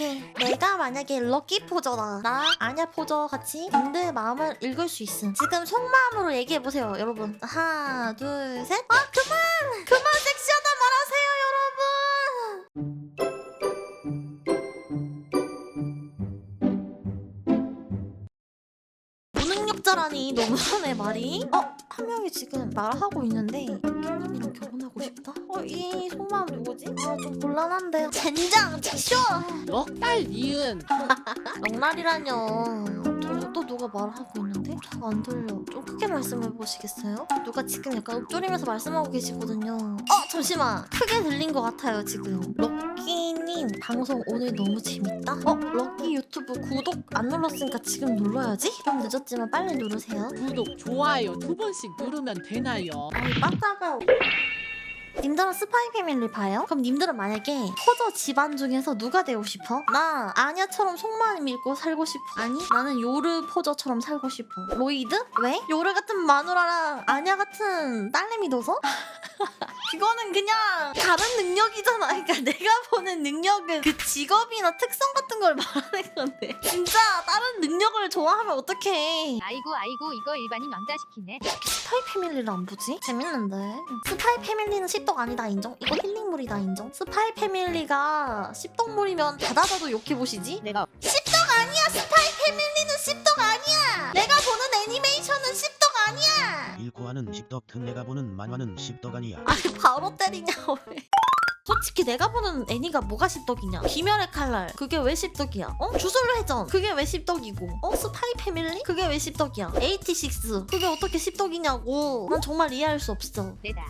오케이. 내가 만약에 럭키 포저다. 나 아냐 포저 같이 님들 마음을 읽을 수 있음. 지금 속마음으로 얘기해보세요, 여러분. 하나, 둘, 셋. 아, 그만 섹시하다 말하세요, 여러분. 무능력자라니 너무하네, 말이. 한 명이 지금 말하고 있는데 럭키님이랑 결혼하고 싶다? 이 속마음 누구지? 좀 곤란한데. 젠장! 치쇼! 넉달 니은 넉날이라뇨. 또 누가 말하고 있는데? 잘 안 들려. 좀 크게 말씀해 보시겠어요? 누가 지금 약간 읊조리면서 말씀하고 계시거든요. 잠시만. 크게 들린 것 같아요, 지금. 럭키님 방송 오늘 너무 재밌다? 럭키 유튜브 구독 안 눌렀으니까 지금 눌러야지? 좀 늦었지만 빨리 누르세요. 구독 좋아요 2번씩 누르면 되나요? 아이, 빡다가. 님들은 스파이 패밀리 봐요? 그럼 님들은 만약에 포저 집안 중에서 누가 되고 싶어? 나 아냐처럼 속만 믿고 살고 싶어. 아니 나는 요르 포저처럼 살고 싶어. 로이드? 왜? 요르 같은 마누라랑 아냐 같은 딸내미 둬서? 그거는 그냥 다른 능력이잖아. 그러니까 내가 보는 능력은 그 직업이나 특성 같은 걸 말하는 건데 진짜 다른 능력을 좋아하면 어떡해. 아이고 이거 일반인 왕자시키네. 스파이 패밀리를 안 보지? 재밌는데. 스파이 패밀리는 씹덕 아니다 인정? 이거 힐링물이다 인정? 스파이 패밀리가 씹덕물이면 닫아줘도 욕해보시지? 내가 씹덕 아니야! 스파이 패밀리는 씹덕 아니야! 내가 보는 애니메이션은 씹덕 아니야! 읽고 하는 십덕 내가 보는 만화는 십덕 아니야. 아니 바로 때리냐 왜? 솔직히 내가 보는 애니가 뭐가 씹덕이냐? 귀멸의 칼날 그게 왜 씹덕이야? 주술 회전 그게 왜 씹덕이고? 스파이 패밀리 그게 왜 씹덕이야? 86 그게 어떻게 씹덕이냐고. 난 정말 이해할 수 없어. 내다.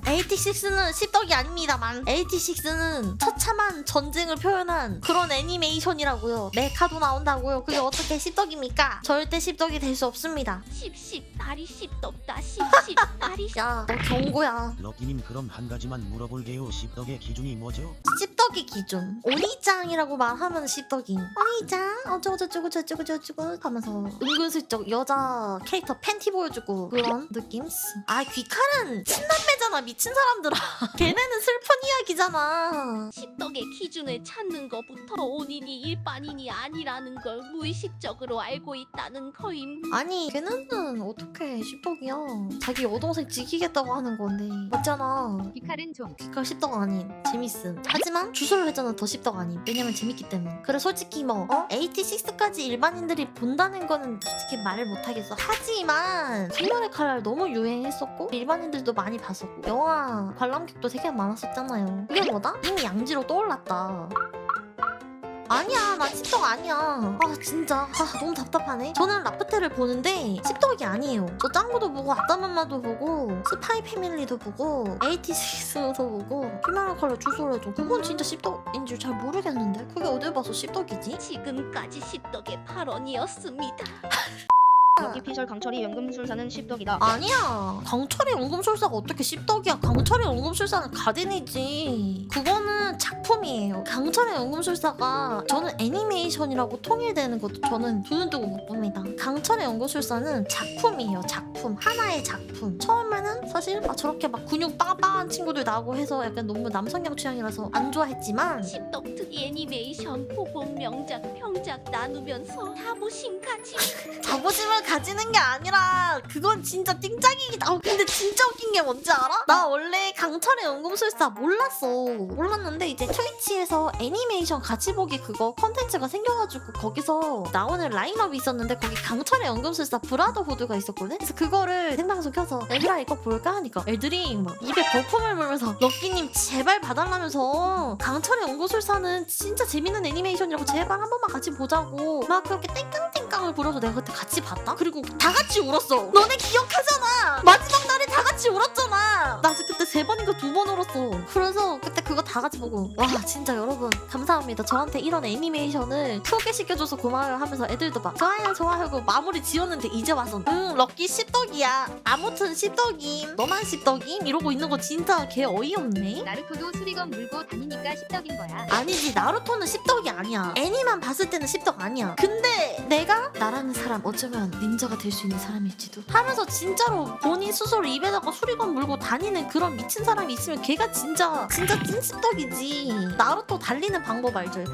86는 씹덕이 아닙니다만 86는 처참한 전쟁을 표현한 그런 애니메이션이라고요. 메카도 나온다고요. 그게 어떻게 씹덕입니까? 절대 씹덕이 될 수 없습니다. 다리 씹덕다 다리 야, 너 경고야. 럭키님 그럼 한 가지만 물어볼게요. 십덕의 기준이 뭐죠? 씹덕이 기준. 오니짱이라고 말하면 씹덕이. 오니짱 어쩌고저쩌고 하면서 은근슬쩍 여자 캐릭터 팬티 보여주고 그런 느낌? 아, 귀칼은 친남매잖아 미친 사람들아. 걔네는 슬픈 이야기잖아. 씹덕의 기준을 찾는 것부터 온인이 일반인이 아니라는 걸 무의식적으로 알고 있다는 거임. 아니 걔네는 어떻게 씹덕이야. 자기 여동생 지키겠다고 하는 건데 맞잖아. 귀칼은 좀 귀칼 씹덕 아닌 재밌음. 하지만 주술 회전은 더 씹덕 아닌. 왜냐면 재밌기 때문. 그래 솔직히 86까지 일반인들이 본다는 거는 솔직히 말을 못하겠어. 하지만 귀멸의 칼날 너무 유행했었고 일반인들도 많이 봤었고 영화 관람객도 되게 많았었잖아요. 그게 뭐다? 이미 양지로 떠올랐다. 아니야 나 씹덕 아니야. 진짜 너무 답답하네. 저는 라프텔을 보는데 씹덕이 아니에요. 저 짱구도 보고 아따맘마도 보고 스파이 패밀리도 보고 86도 보고 피마라 컬러 주소라도 그건 진짜 씹덕인 줄 잘 모르겠는데 그게 어딜 봐서 씹덕이지? 지금까지 씹덕의 발언이었습니다. 럭키 피셜 강철이 연금술사는 십덕이다. 아니야. 강철의 연금술사가 어떻게 씹덕이야. 강철의 연금술사는 가딘이지. 그거는 작품이에요. 강철의 연금술사가 저는 애니메이션이라고 통일되는 것도 저는 눈을 뜨고 못 봅니다. 강철의 연금술사는 작품이에요. 작품. 하나의 작품. 처음에는 사실 저렇게 막 근육 빵빵한 친구들 나오고 해서 약간 너무 남성향 취향이라서 안 좋아했지만 씹덕 특이 애니메이션 보본 명작 평작 나누면서 자부심까지. 자부심을 가지는 게 아니라 그건 진짜 띵짝이다. 근데 진짜 웃긴 게 뭔지 알아? 나 원래 강철의 연금술사 몰랐는데 이제 트위치에서 애니메이션 같이 보기 그거 컨텐츠가 생겨가지고 거기서 나오는 라인업이 있었는데 거기 강철의 연금술사 브라더후드가 있었거든? 그래서 그거를 생방송 켜서 얘들아 이거 볼까? 하니까 애들이 막 입에 거품을 물면서 럭키님 제발 봐달라면서 강철의 연금술사는 진짜 재밌는 애니메이션이라고 제발 한 번만 같이 보자고 막 그렇게 땡깡땡깡을 부려서 내가 그때 같이 봤다? 그리고 다 같이 울었어. 너네 기억하잖아. 마지막 날에 다 같이 울었잖아. 나 그때 3번인가 2번 울었어. 그래서 그때 그거 다 같이 보고 와 진짜 여러분 감사합니다. 저한테 이런 애니메이션을 소개시켜줘서 고마워요 하면서 애들도 막 좋아요 하고 마무리 지었는데 이제 와서 럭키 씹덕이야. 아무튼 씹덕임. 너만 씹덕임? 이러고 있는 거 진짜 개 어이없네. 나루토도 수리검 물고 다니니까 씹덕인 거야. 아니지 나루토는 씹덕이 아니야. 애니만 봤을 때는 씹덕 아니야. 근데 내가 나라는 사람 어쩌면 닌자가 될 수 있는 사람일지도 하면서 진짜로 본인 스스로 입에다가 수리검 물고 다니는 그런 미친 사람이 있으면 걔가 진짜 찐씹덕이지. 나루토 달리는 방법 알죠?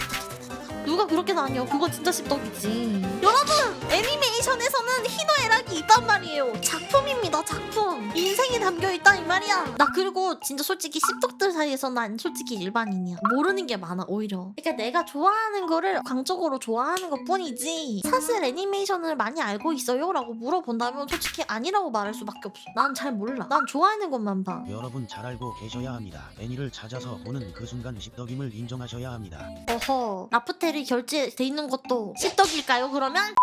누가 그렇게 나뉘어? 그거 진짜 씹덕이지. 여러분, 애니메이션에서는 희노애락이 있단 말이에요. 작품입니다, 작품. 인생이 담겨있다 이 말이야. 나 그리고 진짜 솔직히 씹덕들 사이에서 난 솔직히 일반인이야. 모르는 게 많아 오히려. 그러니까 내가 좋아하는 거를 광적으로 좋아하는 것 뿐이지 사실 애니메이션을 많이 알고 있어요? 라고 물어본다면 솔직히 아니라고 말할 수밖에 없어. 난 잘 몰라. 난 좋아하는 것만 봐. 여러분 잘 알고 계셔야 합니다. 애니를 찾아서 보는 그 순간 씹덕임을 인정하셔야 합니다. 어허, 라프텔이 결제돼 있는 것도 씹덕일까요 그러면?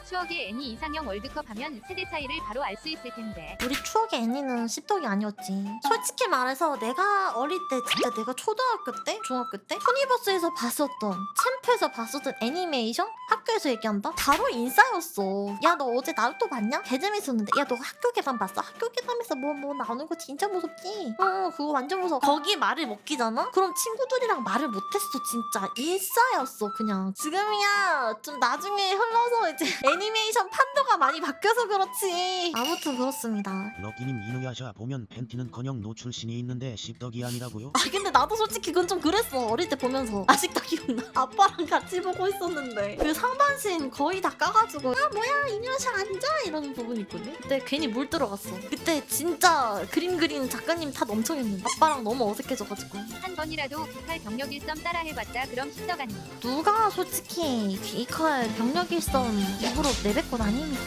추억의 애니 이상형 월드컵 하면 세대 차이를 바로 알 수 있을 텐데. 우리 추억의 애니는 씹덕이 아니었지. 솔직히 말해서 내가 어릴 때 진짜 내가 초등학교 때? 중학교 때? 투니버스에서 봤었던 챔프에서 봤었던 애니메이션? 학교에서 얘기한다? 바로 인싸였어. 야 너 어제 나루토 봤냐? 개 재밌었는데. 야 너 학교 계단 봤어? 학교 계단에서 뭐 나오는 거 진짜 무섭지? 그거 완전 무서워. 거기 말을 먹기잖아? 그럼 친구들이랑 말을 못했어 진짜. 인싸였어 그냥. 지금이야 좀 나중에 흘러서 이제 애니메이션 판도가 많이 바뀌어서 그렇지. 아무튼 그렇습니다. 럭키님 이누야샤 보면 팬티는커녕 노출신이 있는데 씹덕이 아니라고요? 아 근데 나도 솔직히 그건 좀 그랬어. 어릴 때 보면서. 아직도 기억나. 아빠랑 같이 보고 있었는데 그 상반신 거의 다 까가지고 아 뭐야 이누야샤 앉아 이러는 부분이 있거든. 그때 괜히 물 들어갔어. 그때 진짜 그림 그리는 작가님 탓 엄청 했는데 아빠랑 너무 어색해져가지고. 한 번이라도 귀칼 병력 일섬 따라해봤자 그럼 씹덕 아니. 누가 솔직히 귀칼 병력 일섬 입으로 내뱉고 다닙니까?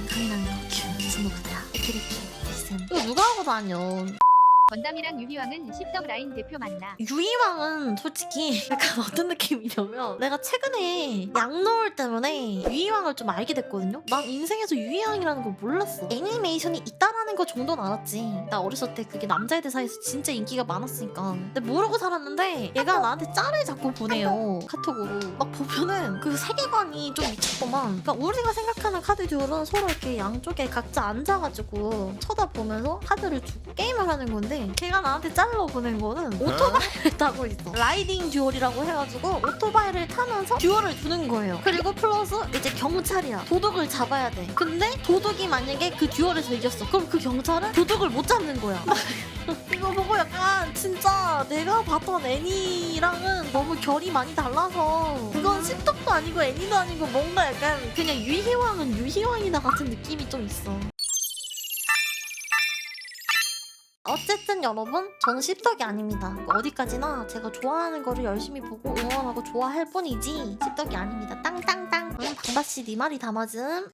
강남 진호부다 그렇게 이거 누가 하고 다녀. 건담이랑 유희왕은 씹덕 라인 대표 맞나? 유이왕은 솔직히 약간 어떤 느낌이냐면 내가 최근에 양노을 때문에 유이왕을 좀 알게 됐거든요. 난 인생에서 유이왕이라는 걸 몰랐어. 애니메이션이 있다라는 거 정도는 알았지. 나 어렸을 때 그게 남자애들 사이에서 진짜 인기가 많았으니까. 근데 모르고 살았는데 얘가 나한테 짤을 자꾸 보내요. 카톡으로. 막 보면은 그 세계관이 좀 미쳤더만. 그러니까 우리가 생각하는 카드 듀얼은 서로 이렇게 양쪽에 각자 앉아가지고 쳐다보면서 카드를 주고 게임을 하는 건데 걔가 나한테 짤로 보낸 거는 오토바이를 타고 있어. 라이딩 듀얼이라고 해가지고 오토바이를 타면서 듀얼을 두는 거예요. 그리고 플러스 이제 경찰이야. 도둑을 잡아야 돼. 근데 도둑이 만약에 그 듀얼에서 이겼어. 그럼 그 경찰은 도둑을 못 잡는 거야. 이거 보고 약간 진짜 내가 봤던 애니랑은 너무 결이 많이 달라서 그건 씹덕도 아니고 애니도 아니고 뭔가 약간 그냥 유희왕은 유희왕이다 같은 느낌이 좀 있어. 어쨌든 여러분 저는 씹덕이 아닙니다. 어디까지나 제가 좋아하는 거를 열심히 보고 응원하고 좋아할 뿐이지 씹덕이 아닙니다. 땅땅땅. 방바씨 네 말이 다 맞음.